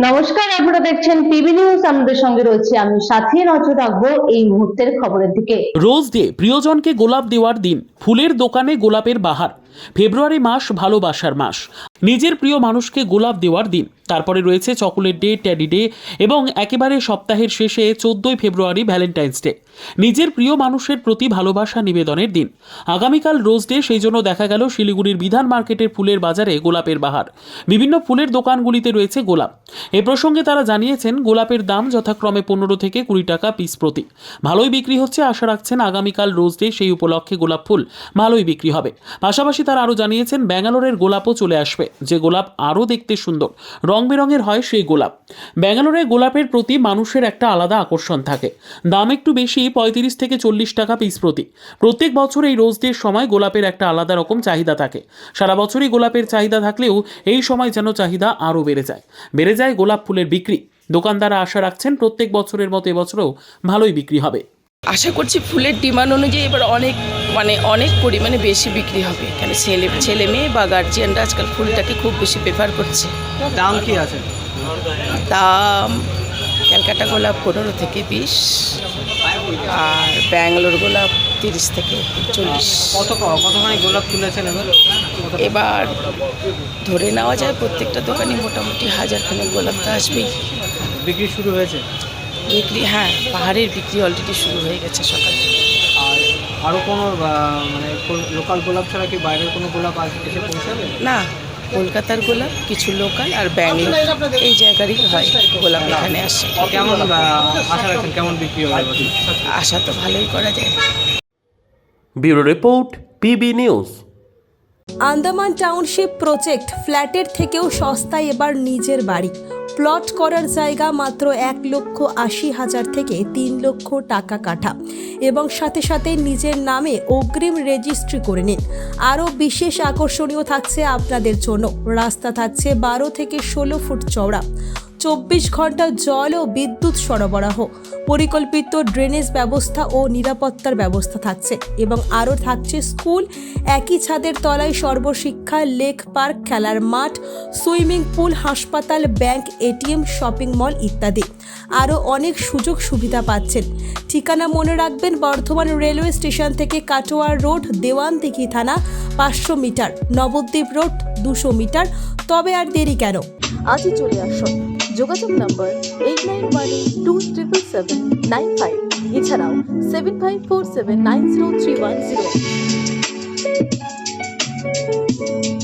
নমস্কার, আপনারা দেখছেন টিভি নিউজ। আমাদের সঙ্গে রয়েছে আমি সাথী। নজর রাখবো এই মুহূর্তের খবরের দিকে। রোজ ডে, প্রিয়জনকে গোলাপ দেওয়ার দিন। ফুলের দোকানে গোলাপের বাহার। ফেব্রুয়ারি মাস ভালোবাসার মাস। নিজের প্রিয় মানুষকে গোলাপ দেওয়ার দিন। তারপরে রয়েছে চকোলেট ডে, টেডি ডে এবং একেবারে সপ্তাহের শেষে 14ই ফেব্রুয়ারি ভ্যালেন্টাইন্স ডে, নিজের প্রিয় মানুষের প্রতি ভালোবাসা নিবেদনের দিন। আগামীকাল রোজ ডে, সেই জন্য দেখা গেল শিলিগুড়ির বিধান মার্কেটের ফুলের বাজারে গোলাপের বাহার। বিভিন্ন ফুলের দোকানগুলিতে রয়েছে গোলাপ। এ প্রসঙ্গে তারা জানিয়েছেন, গোলাপের দাম যথাক্রমে 15 থেকে 20 টাকা পিস প্রতি। ভালোই বিক্রি হচ্ছে। আশা রাখছেন আগামীকাল রোজ ডে, সেই উপলক্ষে গোলাপ ফুল ভালোই বিক্রি হবে। পাশাপাশি তারা আরও জানিয়েছেন, ব্যাঙ্গালোরের গোলাপও চলে আসবে, যে গোলাপ আরও দেখতে সুন্দর, রং বেরঙের হয় সেই গোলাপ। ব্যাঙ্গালোরে গোলাপের প্রতি মানুষের একটা আলাদা আকর্ষণ থাকে। দাম একটু বেশি, 35 থেকে 40 টাকা পিস প্রতি। প্রত্যেক বছর এই রোজ ডের সময় গোলাপের একটা আলাদা রকম চাহিদা থাকে। সারা বছরই গোলাপের চাহিদা থাকলেও এই সময় যেন চাহিদা আরও বেড়ে যায় গোলাপ ফুলের বিক্রি। দোকানদাররা আশা রাখছেন প্রত্যেক বছরের মতো এবছরও ভালোই বিক্রি হবে। আশা করছি ফুলের ডিমান্ড অনুযায়ী এবার অনেক পরিমাণে বেশি বিক্রি হবে। কেন ছেলে মেয়ে বা গার্জিয়ানরা আজকাল ফুলটাকে খুব বেশি প্রেফার করছে। দাম কি আছে? দাম ক্যালকাটা গোলাপ 15 থেকে 20, আর ব্যাঙ্গালোর গোলাপ 30 থেকে 40। কতখানি গোলাপ তুলেছেন এবার ধরে নেওয়া যায় প্রত্যেকটা দোকানে মোটামুটি 1000 খানেক গোলাপ তো আসবেই। বিক্রি শুরু হয়েছে? বিক্রি, হ্যাঁ, পাহাড়ের বিক্রি অলরেডি শুরু হয়ে গেছে সকাল থেকে। আর আরও কোনো মানে লোকাল গোলাপ ছাড়া কি বাইরের কোনো গোলাপ এসে পৌঁছাবে? না, কলকাতার গোলাপ, কিছু লোকাল আর ব্যাঙ্গালোর এই জায়গারই হয় গোলাপ এখানে আসে। কেমন আশা রাখছেন, কেমন বিক্রি হবে? আশা তো ভালোই করা যায়। Bureau report, PB news. Andaman township project, ফ্ল্যাটের থেকেও সস্তায় এবার নিজের বাড়ি। প্লট করার জায়গা মাত্র 1,80,000 থেকে 3 লক্ষ টাকা কাঠা, এবং সাথে সাথে নিজের নামে অগ্রিম রেজিস্ট্রি করে নিন। আরও বিশেষ আকর্ষণীয় থাকছে আপনাদের জন্য। রাস্তা থাকছে 12 থেকে 16 ফুট চওড়া, 24 ঘন্টা জল ও বিদ্যুৎ সরবরাহ, পরিকল্পিত ড্রেনেজ ব্যবস্থা ও নিরাপত্তার ব্যবস্থা থাকছে, এবং আরও থাকছে স্কুল, একই ছাদের তলায় সর্বশিক্ষা, লেক পার্ক, খেলার মাঠ, সুইমিং পুল, হাসপাতাল, ব্যাংক, এটিএম, শপিং মল ইত্যাদি। আরও অনেক সুযোগ সুবিধা পাচ্ছেন। ঠিকানা মনে রাখবেন, বর্ধমান রেলওয়ে স্টেশন থেকে কাটোয়ার রোড, দেওয়ানদিঘি থানা 500 মিটার, নবদ্বীপ রোড 200 মিটার। তবে আর দেরি কেন, আজই চলে আসুন। যোগাযোগ নম্বর 8918277795, এছাড়াও 7547903108।